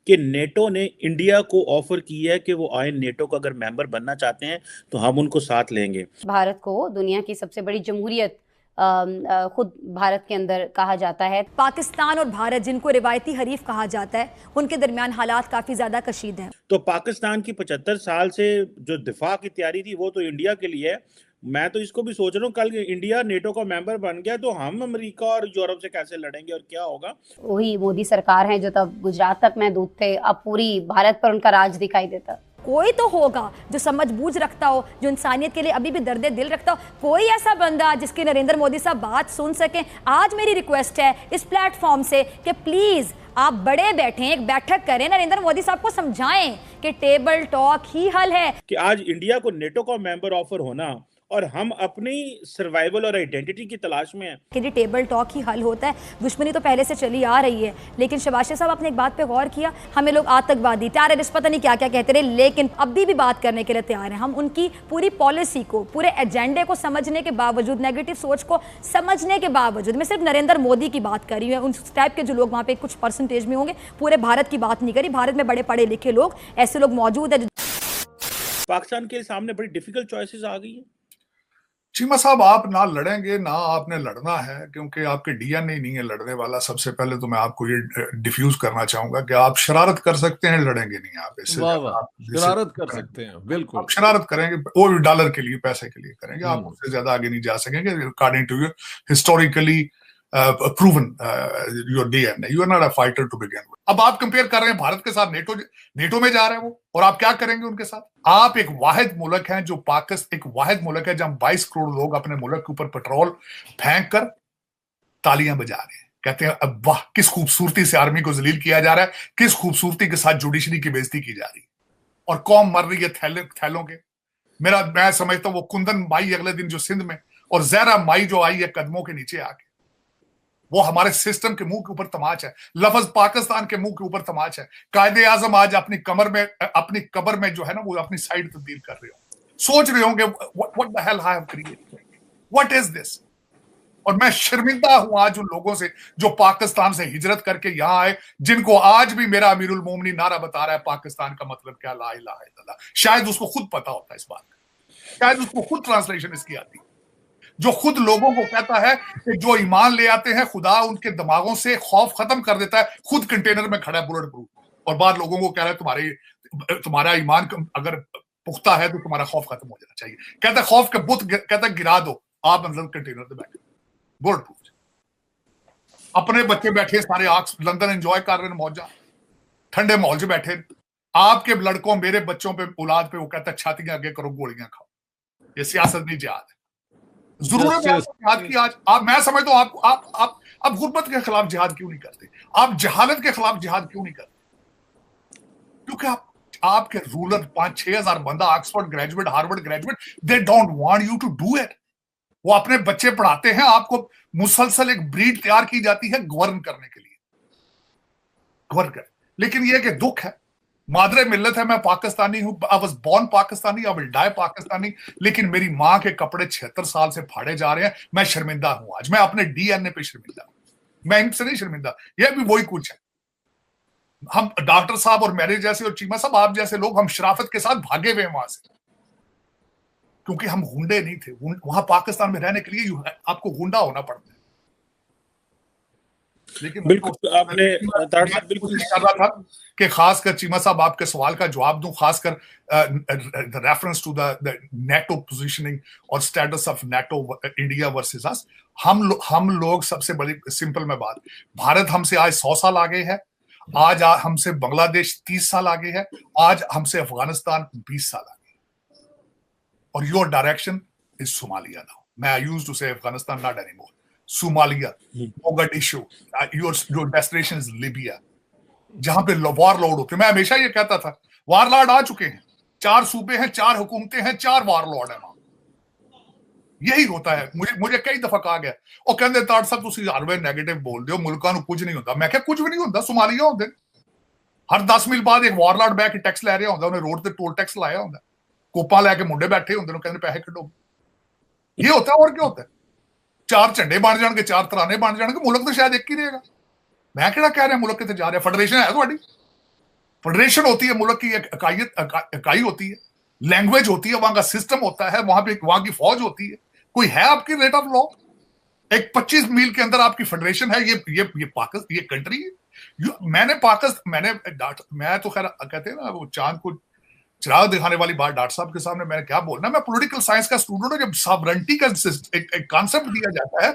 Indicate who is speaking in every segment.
Speaker 1: कि नेटो ने इंडिया को ऑफर की है कि वो आए, नेटो का अगर मेंबर बनना चाहते हैं तो हम उनको साथ लेंगे।
Speaker 2: भारत को दुनिया की सबसे बड़ी जमहूरियत खुद भारत के अंदर कहा जाता है।
Speaker 3: पाकिस्तान और भारत, जिनको रिवायती हरीफ कहा जाता है, उनके दरमियान हालात काफी ज्यादा कशीद हैं।
Speaker 1: तो पाकिस्तान की 75 साल से जो दिफा की तैयारी थी वो तो इंडिया के लिए है। मैं तो इसको भी सोच रहा हूँ, कल इंडिया नेटो का मेंबर बन गया तो हम अमेरिका और यूरोप से कैसे लड़ेंगे और क्या होगा।
Speaker 2: वही मोदी सरकार है जो तब गुजरात तक महदूद थे, अब पूरी भारत पर उनका राज दिखाई देता।
Speaker 3: कोई तो होगा जो समझ बूझ रखता हो, जो इंसानियत के लिए अभी भी दर्द दिल रखता हो, कोई ऐसा बंदा जिसकी नरेंद्र मोदी साहब बात सुन सकें। आज मेरी रिक्वेस्ट है इस प्लेटफॉर्म से कि प्लीज आप बड़े बैठें, एक बैठक करें, नरेंद्र मोदी साहब को समझाएं कि टेबल टॉक ही हल है।
Speaker 1: कि आज इंडिया को नेटो का मेंबर ऑफर होना और हम अपनी सर्वाइवल और आइडेंटिटी की तलाश में हैं
Speaker 3: कि जी टेबल टॉक ही हल होता है। दुश्मनी तो पहले से चली आ रही है, लेकिन शबाश साहब आपने एक बात पे गौर किया, हमें लोग आतंकवादी, टेररिस्ट, पता नहीं क्या क्या कहते रहे, लेकिन अभी भी बात करने के लिए तैयार हैं। हम उनकी पूरी पॉलिसी को, पूरे एजेंडे को समझने के बावजूद, नेगेटिव सोच को समझने के बावजूद, मैं सिर्फ नरेंद्र मोदी की बात कर रही हूँ, उन टाइप के जो लोग वहाँ पे कुछ परसेंटेज में होंगे, पूरे भारत की बात नहीं करी। भारत में बड़े पढ़े लिखे लोग, ऐसे लोग मौजूद है।
Speaker 1: पाकिस्तान के सामने बड़ी डिफिकल्ट चॉइसेस आ गई हैं।
Speaker 4: चीमा साहब, आप ना लड़ेंगे ना आपने लड़ना है, क्योंकि आपके डीएनए नहीं है लड़ने वाला। सबसे पहले तो मैं आपको ये डिफ्यूज करना चाहूंगा कि आप शरारत कर सकते हैं, लड़ेंगे नहीं आप। इससे
Speaker 5: शरारत कर सकते हैं, बिल्कुल
Speaker 4: आप शरारत करेंगे, वो भी डॉलर के लिए, पैसे के लिए करेंगे। आप उससे ज्यादा आगे नहीं जा सकेंगे according to you historically proven your DNA. You are not a fighter to begin with. अब आप कंपेयर कर रहे हैं भारत के साथ, नेटो में जा रहे हैं वो, और आप क्या करेंगे उनके साथ? आप एक वाहिद मुल्क हैं जो पाकिस्तान, एक वाहिद मुल्क है जहां 22 करोड़ लोग अपने मुल्क के ऊपर पेट्रोल फेंक कर तालियां बजा रहे हैं, कहते हैं अब वाह किस खूबसूरती से आर्मी को जलील किया जा रहा है, किस खूबसूरती के साथ जुडिशरी की बेइज्जती की जा रही है, और कौम मर रही है थैलों के। मैं समझता हूं वो कुंदन माई अगले दिन जो सिंध में, और जहरा माई जो आई है कदमों के नीचे आके, वो हमारे सिस्टम के मुंह के ऊपर तमाच है। लफ्ज पाकिस्तान के मुंह के ऊपर तमाच है। कायदे आजम आज अपनी कब्र में जो है ना, वो अपनी साइड तब्दील कर रहे हो, सोच रहे होंगे what the hell I have created, what is this. और मैं शर्मिंदा हूं आज उन लोगों से जो पाकिस्तान से हिजरत करके यहां आए, जिनको आज भी मेरा अमीरुल मोमिनीन नारा बता रहा है पाकिस्तान का मतलब क्या, ला इलाहा इल्लल्लाह। शायद उसको खुद पता होता है इस बात का, शायद उसको खुद ट्रांसलेशन इसकी आती, जो खुद लोगों को कहता है कि जो ईमान ले आते हैं खुदा उनके दिमागों से खौफ खत्म कर देता है, खुद कंटेनर में खड़ा है बुलेट प्रूफ, और बाद लोगों को कह रहा है तुम्हारा ईमान अगर पुख्ता है तो तुम्हारा खौफ खत्म हो जाना चाहिए। कहता है खौफ के बुत, कहता है गिरा दो, आप अंदर कंटेनर में बैठे बुलेट प्रूफ, अपने बच्चे बैठे सारे आग लंदन एंजॉय कर रहे हैं, मौजा ठंडे माहौल से बैठे। आपके लड़कों, मेरे बच्चों पे, औलाद पे वो कहता है छातियां आगे करो, गोलियां खाओ। ये सियासत नहीं, जिहाद है। जरूर है जिहाद की। आज आप, मैं समझता हूं आप गुर्बत के खिलाफ जिहाद क्यों नहीं करते, आप जहालत के खिलाफ जिहाद क्यों नहीं करते? क्योंकि आपके रूलर 5-6 हजार बंदा Oxford graduate, Harvard graduate, they don't want you to do it. वो अपने बच्चे पढ़ाते हैं, आपको मुसलसल एक ब्रीड तैयार की जाती है गवर्न करने के लिए, गवर्न कर। लेकिन यह कि दुख है, मादरे मिल्लत है, मैं पाकिस्तानी हूं, I was born Pakistani, I will die Pakistani, लेकिन मेरी मां के कपड़े 76 साल से फाड़े जा रहे हैं। मैं शर्मिंदा हूं आज, मैं अपने डीएनए पे शर्मिंदा हूं, मैं इनसे नहीं शर्मिंदा। यह भी वही कुछ है। हम डॉक्टर साहब और मेरे जैसे और चीमा साहब आप जैसे लोग, हम शराफत के साथ भागे हुए वहां से, क्योंकि हम गुंडे नहीं थे। वहां पाकिस्तान में रहने के लिए आपको गुंडा होना पड़ता है। लेकिन
Speaker 1: बिल्कुल आपने
Speaker 4: बिल्कुल कर रहा था कि खासकर चीमा साहब आपके सवाल का जवाब दूं, खासकर reference to the NATO positioning और status of NATO India versus us. हम लोग सबसे बड़ी सिंपल में बात, भारत हमसे आज 100 साल आगे है, आज हमसे बांग्लादेश 30 साल आगे है, आज हमसे अफगानिस्तान 20 साल आगे, और your direction is Somalia now. मैं आई यूज्ड टू से Afghanistan, not anymore. Somalia, Mogadishu, your destination is Libya, जहां पे वार लॉर्ड होते हैं। मैं हमेशा ये कहता था वार लॉर्ड आ चुके हैं, 4 सूबे हैं, 4 हुकूमतें हैं, 4 वार लॉर्ड है वहां। यही होता है। मुझे कई दफा कहा गया, और कहते ताड़ साहब तुसी हर वे नेगेटिव बोल दो, मुल्कां नूं कुछ नहीं होता। मैं क्या कुछ भी नहीं होता, सोमालिया होंदे हर 10 मील बाद एक वार लॉर्ड बैठ के टैक्स लै रहा होंदा, उन्हें रोड ते टोल टैक्स लाया होंदा, कोपा लैके मुंडे बैठे होंदे ने, कहते पैसे कढो। ये होता है, और क्या होता है? 4 झंडे बन जाएंगे, 4 तराने बन जाएंगे, मुल्क तो शायद एक ही रहेगा। मैं क्या कह रहा मुल्क कितने जा रहा, फेडरेशन है थोड़ी, फेडरेशन होती है, मुल्क की एक इकाई होती है, लैंग्वेज होती है, वहां का सिस्टम होता है, वहां की फौज होती है। कोई है आपकी रेट ऑफ लॉ? एक 25 मील के अंदर आपकी फेडरेशन है, ये पाकिस्तान, ये कंट्री है। मैं तो खैर कहते हैं ना, वो चांद को चिराग दिखाने वाली बात डॉक्टर साहब के सामने मैंने क्या बोलना। मैं पॉलिटिकल साइंस का स्टूडेंट हूं। जब सॉवरेंटी का एक कॉन्सेप्ट दिया जाता है,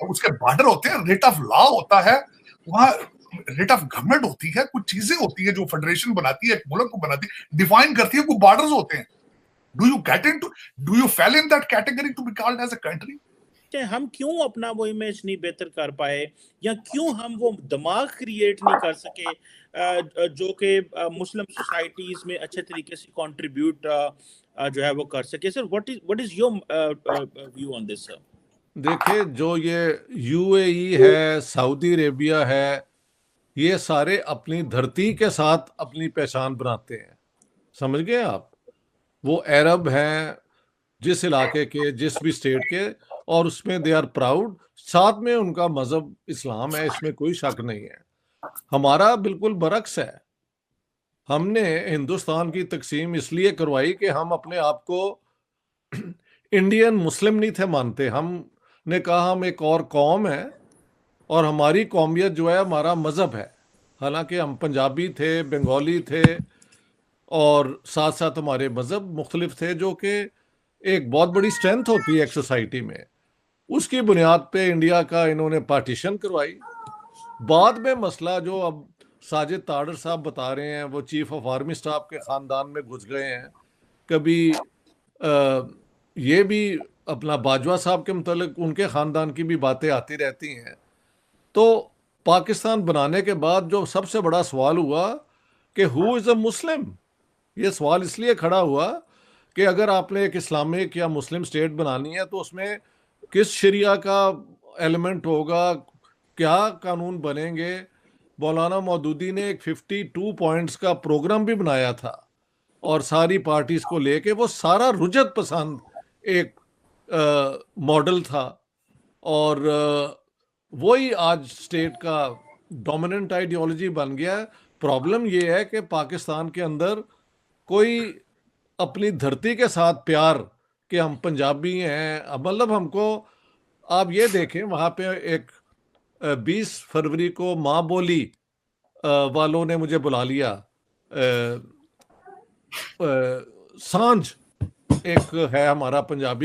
Speaker 4: उसके बॉर्डर होते हैं, रेट ऑफ लॉ होता है, वहां रेट ऑफ गवर्नमेंट होती है, कुछ चीजें होती है जो फेडरेशन बनाती है, एक मुल्क को बनाती है, डिफाइन करती है, कुछ बॉर्डर्स होते हैं। Do you fall in that category to be called as a country?
Speaker 1: हम क्यों अपना वो इमेज नहीं बेहतर कर पाए, या क्यों हम वो दिमाग क्रिएट नहीं कर सके जो कि मुस्लिम सोसाइटीज में अच्छे तरीके से कंट्रीब्यूट जो है वो कर सके। Sir, what is your view on this sir?
Speaker 5: देखिए, जो ये यूएई है, सऊदी अरेबिया है, ये सारे अपनी धरती के साथ अपनी पहचान बनाते हैं, समझ गए आप? वो अरब हैं जिस इलाके के, जिस भी स्टेट के, और उसमें दे आर प्राउड। साथ में उनका मजहब इस्लाम है, इसमें कोई शक नहीं है। हमारा बिल्कुल बरक्स है। हमने हिंदुस्तान की तकसीम इसलिए करवाई कि हम अपने आप को इंडियन मुस्लिम नहीं थे मानते। हमने कहा हम एक और कौम है, और हमारी कौमियत जो है हमारा मजहब है। हालांकि हम पंजाबी थे, बंगाली थे, और साथ साथ हमारे मजहब मुख्तलिफ थे, जो कि एक बहुत बड़ी स्ट्रेंथ होती है एक सोसाइटी में। उसकी बुनियाद पे इंडिया का इन्होंने पार्टीशन करवाई। बाद में मसला जो अब साजिद ताड़र साहब बता रहे हैं, वो चीफ ऑफ आर्मी स्टाफ के ख़ानदान में घुस गए हैं। कभी ये भी अपना बाजवा साहब के मतलब उनके ख़ानदान की भी बातें आती रहती हैं। तो पाकिस्तान बनाने के बाद जो सबसे बड़ा सवाल हुआ कि हु इज़ अ मुस्लिम, ये सवाल इसलिए खड़ा हुआ कि अगर आपने एक इस्लामिक या मुस्लिम स्टेट बनानी है तो उसमें किस शरिया का एलिमेंट होगा, क्या कानून बनेंगे। मौलाना मौदूदी ने एक 52 पॉइंट्स का प्रोग्राम भी बनाया था, और सारी पार्टीज को लेके वो सारा रुजत पसंद एक मॉडल था, और वही आज स्टेट का डोमिनेंट आइडियोलॉजी बन गया है। प्रॉब्लम ये है कि पाकिस्तान के अंदर कोई अपनी धरती के साथ प्यार कि हम पंजाबी हैं, मतलब हमको, आप ये देखें वहाँ पे एक 20 फरवरी को माँ बोली वालों ने मुझे बुला लिया। सांझ एक है हमारा पंजाबी